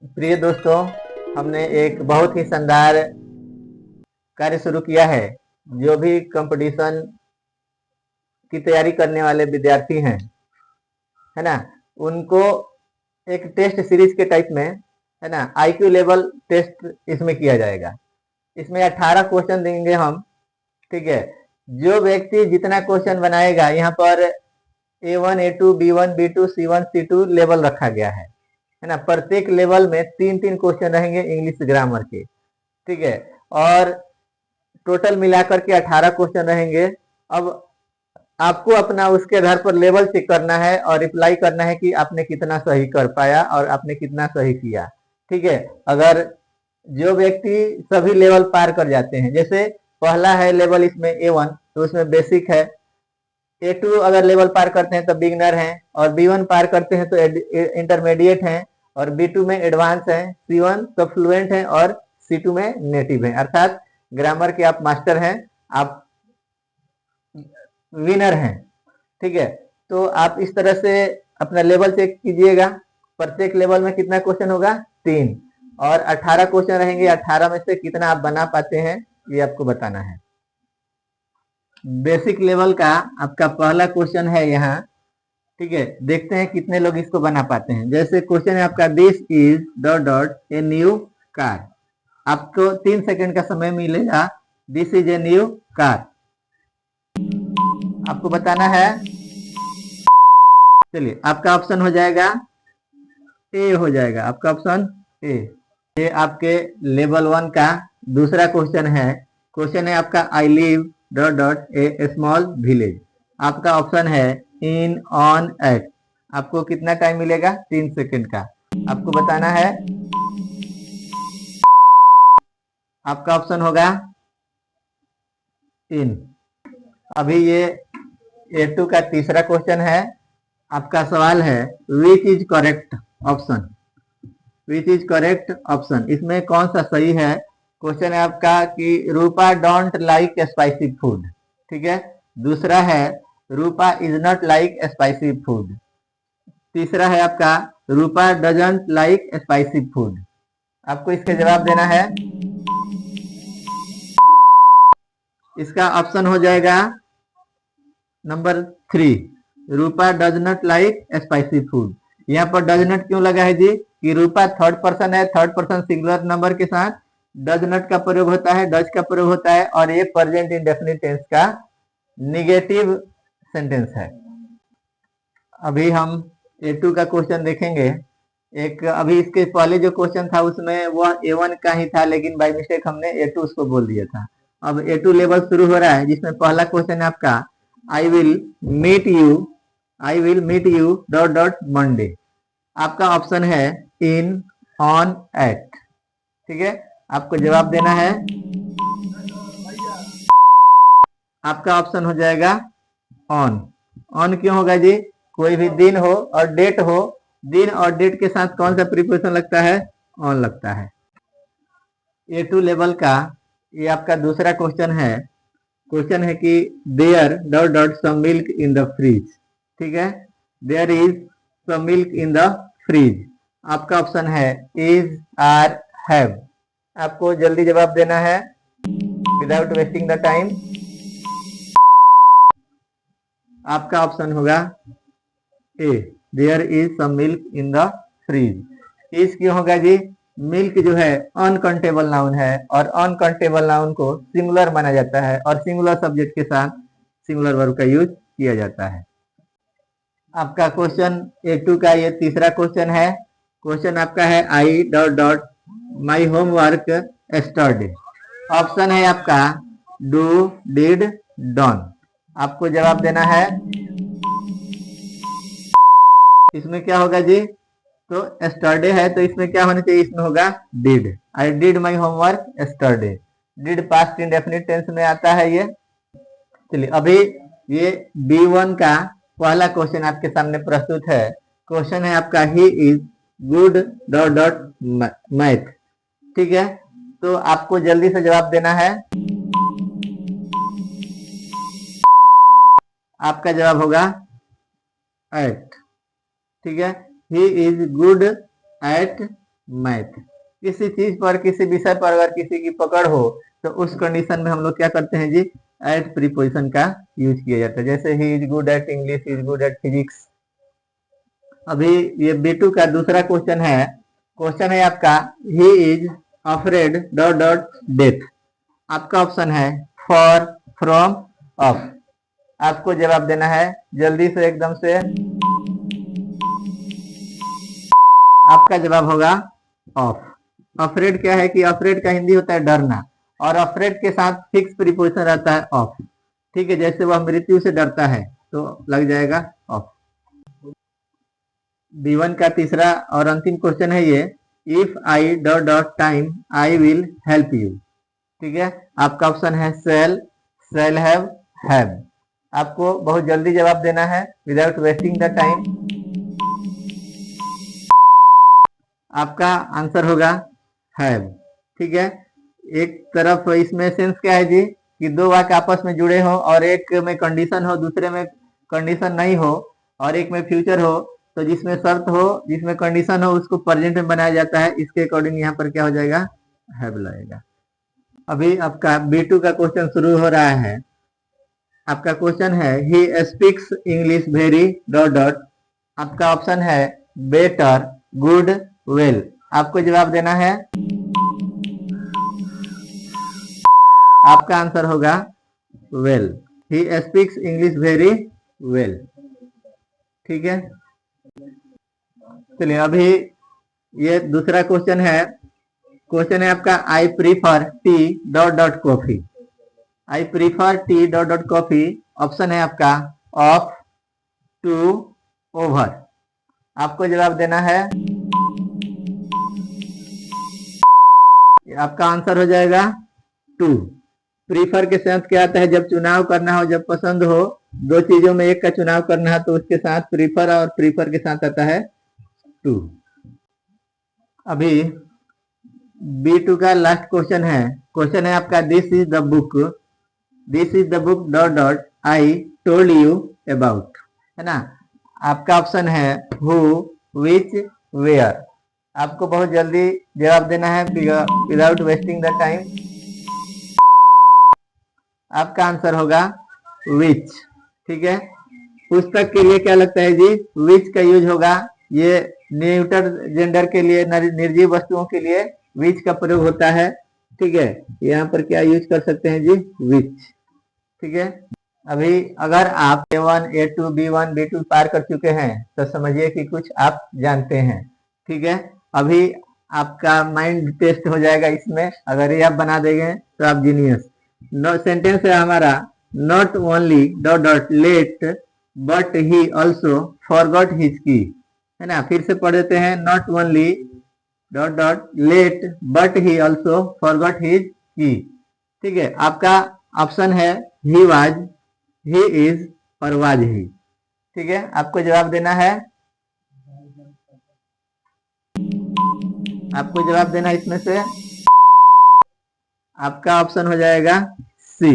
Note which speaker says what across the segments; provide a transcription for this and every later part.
Speaker 1: प्रिय दोस्तों, हमने एक बहुत ही शानदार कार्य शुरू किया है। जो भी कंपटीशन की तैयारी करने वाले विद्यार्थी हैं, है ना, उनको एक टेस्ट सीरीज के टाइप में, है ना, आईक्यू लेवल टेस्ट इसमें किया जाएगा। इसमें 18 क्वेश्चन देंगे हम। ठीक है। जो व्यक्ति जितना क्वेश्चन बनाएगा, यहाँ पर A1 A2 B1 B2 C1 C2 level रखा गया है ना। प्रत्येक लेवल में 3-3 क्वेश्चन रहेंगे इंग्लिश ग्रामर के। ठीक है। और टोटल मिलाकर के 18 क्वेश्चन रहेंगे। अब आपको अपना उसके आधार पर लेवल चेक करना है और रिप्लाई करना है कि आपने कितना सही कर पाया और आपने कितना सही किया। ठीक है। अगर जो व्यक्ति सभी लेवल पार कर जाते हैं, जैसे पहला है लेवल इसमें A1, तो उसमें बेसिक है। A2 अगर लेवल पार करते हैं तो बिगनर हैं, और B1 पार करते हैं तो इंटरमीडिएट हैं, और B2 में एडवांस हैं, C1 तो फ्लुएंट हैं, और C2 में नेटिव हैं। अर्थात ग्रामर के आप मास्टर हैं, आप विनर हैं। ठीक है। तो आप इस तरह से अपना लेवल चेक कीजिएगा। प्रत्येक लेवल में कितना क्वेश्चन होगा? 3, और 18 क्वेश्चन रहेंगे। 18 में से कितना आप बना पाते हैं, ये आपको बताना है। बेसिक लेवल का आपका पहला क्वेश्चन है यहाँ। ठीक है। देखते हैं कितने लोग इसको बना पाते हैं। जैसे क्वेश्चन है आपका, this is dot dot a new car. आपको 3 सेकंड का समय मिलेगा। This is a new car आपको बताना है। चलिए, आपका ऑप्शन हो जाएगा ए, हो जाएगा आपका ऑप्शन ए। ये आपके लेवल 1 का दूसरा क्वेश्चन है। क्वेश्चन है आपका, I live dot dot A small village. आपका ऑप्शन है इन, ऑन, एट। आपको कितना टाइम मिलेगा? 3 सेकंड का। आपको बताना है। आपका ऑप्शन होगा इन। अभी ये A2 का तीसरा क्वेश्चन है। आपका सवाल है, which is correct option. Which is correct option, इसमें कौन सा सही है? क्वेश्चन है आपका कि Rupa don't like spicy food. ठीक है। दूसरा है, Rupa is not like spicy food. तीसरा है आपका, Rupa doesn't like spicy food. आपको इसके जवाब देना है। इसका ऑप्शन हो जाएगा number 3, Rupa does not like spicy food. यहाँ पर डज नॉट क्यों लगा है जी? कि रूपा थर्ड पर्सन है, थर्ड पर्सन सिंगुलर नंबर के साथ डज नॉट का प्रयोग होता है, डज का प्रयोग होता है, और ये प्रेजेंट इंडेफिनिट टेंस का निगेटिव सेंटेंस है। अभी हम A2 का क्वेश्चन देखेंगे। एक अभी इसके पहले जो क्वेश्चन था उसमें वह A1 का ही था, लेकिन बाय मिस्टेक हमने A2 उसको बोल दिया था। अब A2 लेवल शुरू हो रहा है, जिसमें पहला क्वेश्चन है आपका, I will meet you, I will meet you dot dot Monday. आपका ऑप्शन है इन, ऑन, एट। ठीक है। आपको जवाब देना है। आपका ऑप्शन हो जाएगा ऑन। ऑन क्यों होगा जी? कोई भी दिन हो और डेट हो, दिन और डेट के साथ कौन सा प्रीपोजिशन लगता है? ऑन लगता है। A2 लेवल का ये आपका दूसरा क्वेश्चन है। क्वेश्चन है कि there dot dot some milk in the fridge. ठीक है। There is some milk in the fridge. आपका ऑप्शन है इज, आर, हैव। आपको जल्दी जवाब देना है विदाउट वेस्टिंग द टाइम। आपका ऑप्शन होगा A, there is some milk in the fridge. इस क्यों होगा जी? मिल्क जो है अनकाउंटेबल नाउन है, और अनकाउंटेबल नाउन को सिंगुलर माना जाता है, और सिंगुलर सब्जेक्ट के साथ सिंगुलर वर्ब का यूज किया जाता है। आपका क्वेश्चन A2 का ये तीसरा क्वेश्चन है। क्वेश्चन आपका है, I dot dot my homework yesterday. Option है आपका डू, डिड, डॉन। आपको जवाब देना है। इसमें क्या होगा जी? तो एस्टरडे है, तो इसमें क्या होना चाहिए? इसमें होगा did. I did my homework yesterday. Did past indefinite tense में आता है ये। चलिए, अभी ये B1 का पहला क्वेश्चन आपके सामने प्रस्तुत है। क्वेश्चन है आपका, he is good dot dot math. ठीक है। तो आपको जल्दी से जवाब देना है। आपका जवाब होगा एट। ठीक है। He is good at math. किसी चीज पर, किसी विषय पर अगर किसी की पकड़ हो तो उस कंडीशन में हम लोग क्या करते हैं जी, एट प्रीपोजिशन का यूज किया जाता है। जैसे he is good at English, is good at physics. अभी ये B2 का दूसरा क्वेश्चन है। क्वेश्चन है आपका, he is afraid dot dot death. आपका ऑप्शन है फॉर, फ्रॉम, ऑफ। आपको जवाब देना है जल्दी से, एकदम से। आपका जवाब होगा ऑफ। अफ्रेड क्या है कि अफ्रेड का हिंदी होता है डरना, और अफ्रेड के साथ फिक्स प्रीपोजिशन रहता है ऑफ। ठीक है, जैसे वह मृत्यु से डरता है तो लग जाएगा ऑफ। B1 का तीसरा और अंतिम क्वेश्चन है ये, if I dot dot time I will help you. ठीक है, आपका ऑप्शन है सेल, सेल हैव। आपको बहुत जल्दी जवाब देना है विदाउट वेस्टिंग द टाइम। आपका आंसर होगा हैव। ठीक है, एक तरफ इसमें सेंस क्या है जी, कि दो वाक्य आपस में जुड़े हो और एक में कंडीशन हो, दूसरे में कंडीशन नहीं हो, और एक में फ्यूचर हो, तो जिसमें शर्त हो, जिसमें कंडीशन हो, उसको प्रेजेंट में बनाया जाता है। इसके अकॉर्डिंग यहाँ पर क्या हो जाएगा, हैव लगेगा। अभी आपका B2 का क्वेश्चन शुरू हो रहा है। आपका क्वेश्चन है, he speaks English very dot dot. आपका ऑप्शन है बेटर, गुड, वेल। आपको जवाब देना है, आपका आंसर होगा well. He speaks English very well. ठीक है, चलिए अभी ये दूसरा क्वेश्चन है। क्वेश्चन है आपका, I prefer T dot dot coffee. I prefer T dot dot coffee. Option है आपका ऑफ, टू, ओवर। आपको जवाब देना है, आपका आंसर हो जाएगा टू। प्रीफर के साथ क्या आता है, जब चुनाव करना हो, जब पसंद हो, दो चीजों में एक का चुनाव करना है तो उसके साथ प्रीफर, और प्रीफर के साथ आता है टू। अभी B2 का लास्ट क्वेश्चन है। क्वेश्चन है आपका, this is the book, this is the book dot dot I told you about. है ना, आपका ऑप्शन है हु, विच, वेयर। आपको बहुत जल्दी जवाब देना है विदाउट वेस्टिंग द टाइम। आपका आंसर होगा विच। ठीक है, पुस्तक के लिए क्या लगता है जी, विच का यूज होगा। ये न्यूटर जेंडर के लिए, निर्जीव वस्तुओं के लिए विच का प्रयोग होता है। ठीक है, यहाँ पर क्या यूज कर सकते हैं जी, विच। ठीक है, अभी अगर आप A1, A2, B1, B2 पार कर चुके हैं तो समझिए कि कुछ आप जानते हैं। ठीक है, अभी आपका माइंड टेस्ट हो जाएगा इसमें। अगर ये आप बना देंगे तो आप जीनियस। सेंटेंस है हमारा, not only dot dot late but he also forgot his key. है ना, फिर से पढ़ देते हैं, not only dot dot late but he also forgot his key. ठीक है, आपका ऑप्शन है ही वाज, ही इज, और वाज ही। ठीक है, आपको जवाब देना है, आपको जवाब देना इसमें से आपका ऑप्शन हो जाएगा सी।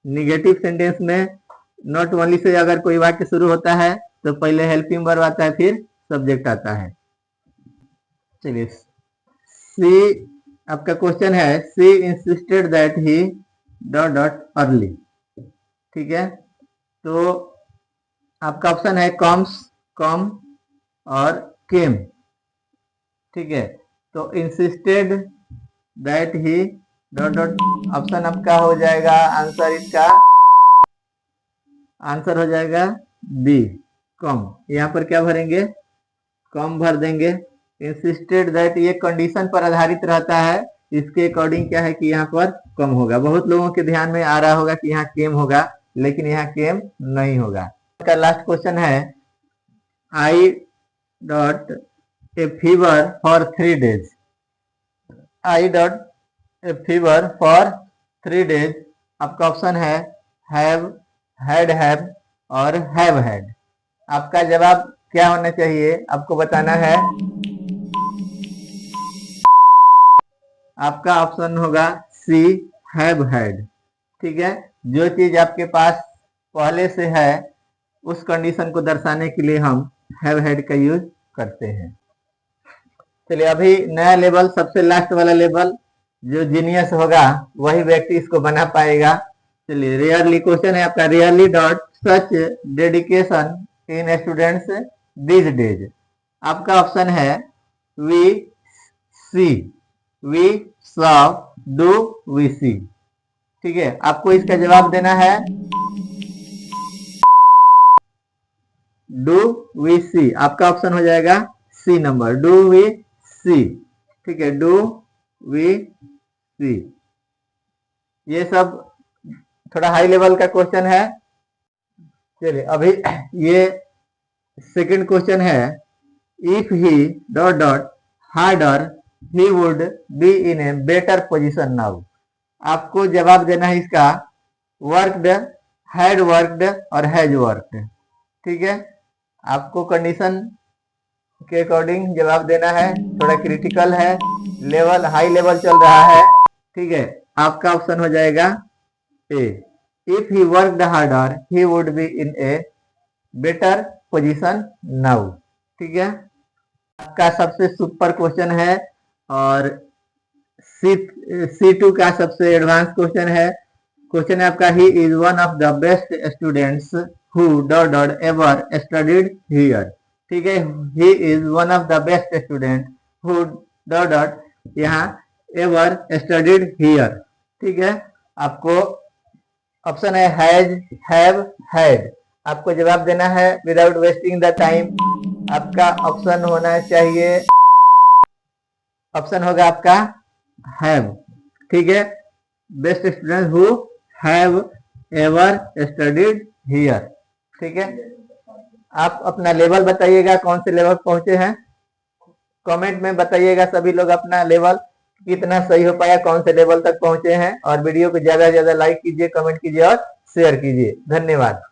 Speaker 1: निगेटिव सेंटेंस में नॉट ओनली से अगर कोई वाक्य शुरू होता है तो पहले हेल्पिंग वर्ब आता है, फिर सब्जेक्ट आता है। चलिए, सी आपका क्वेश्चन है, she insisted that he dot dot early. ठीक है, तो आपका ऑप्शन है कम्स, कम, और केम। ठीक है, तो insisted that he dot dot, option आपका हो जाएगा, आंसर इसका आंसर हो जाएगा बी, कम। यहाँ पर क्या भरेंगे, कम भर देंगे। इंसिस्टेड दैट ये कंडीशन पर आधारित रहता है, इसके अकॉर्डिंग क्या है कि यहाँ पर कम होगा। बहुत लोगों के ध्यान में आ रहा होगा कि यहाँ केम होगा, लेकिन यहाँ केम नहीं होगा। इसका लास्ट क्वेश्चन है, I dot A fever for 3 days। I dot A fever for 3 days। आपका ऑप्शन है हैव, हैड, और हैव हैड। आपका जवाब क्या होना चाहिए, आपको बताना है। आपका ऑप्शन होगा सी, हैव हैड। ठीक है, जो चीज आपके पास पहले से है उस कंडीशन को दर्शाने के लिए हम हैव हैड का यूज करते हैं। चलिए अभी नया लेवल, सबसे लास्ट वाला लेवल, जो जीनियस होगा वही व्यक्ति इसको बना पाएगा। चलिए रेयरली क्वेश्चन है आपका, rarely dot such dedication in students these days. आपका ऑप्शन है we see, we saw, do, we see. ठीक है, आपको इसका जवाब देना है डू वी सी। आपका ऑप्शन हो जाएगा सी नंबर, डू वी सी। ठीक है, डू वी सी। ये सब थोड़ा हाई लेवल का क्वेश्चन है। चलिए अभी ये सेकंड क्वेश्चन है, if he dot dot harder he would be in a better position now. आपको जवाब देना है इसका वर्कड, हैड वर्कड और हैज वर्कड। ठीक है, आपको कंडीशन के अकॉर्डिंग जवाब देना है, थोड़ा क्रिटिकल है, लेवल हाई लेवल चल रहा है। ठीक है, आपका ऑप्शन हो जाएगा A, if he worked harder he would be in a better position now. ठीक है, आपका सबसे सुपर क्वेश्चन है और C2 का सबसे एडवांस क्वेश्चन है। क्वेश्चन है आपका, he is one of the best students who dot dot ever studied here. ठीक है, he is one of the best student who dot dot यहाँ एवर स्टडीड हियर। ठीक है, आपको ऑप्शन है हैज, हैव, हैड। आपको जवाब देना है विदाउट वेस्टिंग द टाइम। आपका ऑप्शन होना चाहिए, ऑप्शन होगा आपका हैव। ठीक है, best student who have ever studied here. ठीक है, आप अपना लेवल बताइएगा, कौन से लेवल पहुंचे हैं, कमेंट में बताइएगा। सभी लोग अपना लेवल कितना सही हो पाया, कौन से लेवल तक पहुंचे हैं। और वीडियो को ज्यादा से ज्यादा लाइक कीजिए, कमेंट कीजिए और शेयर कीजिए। धन्यवाद।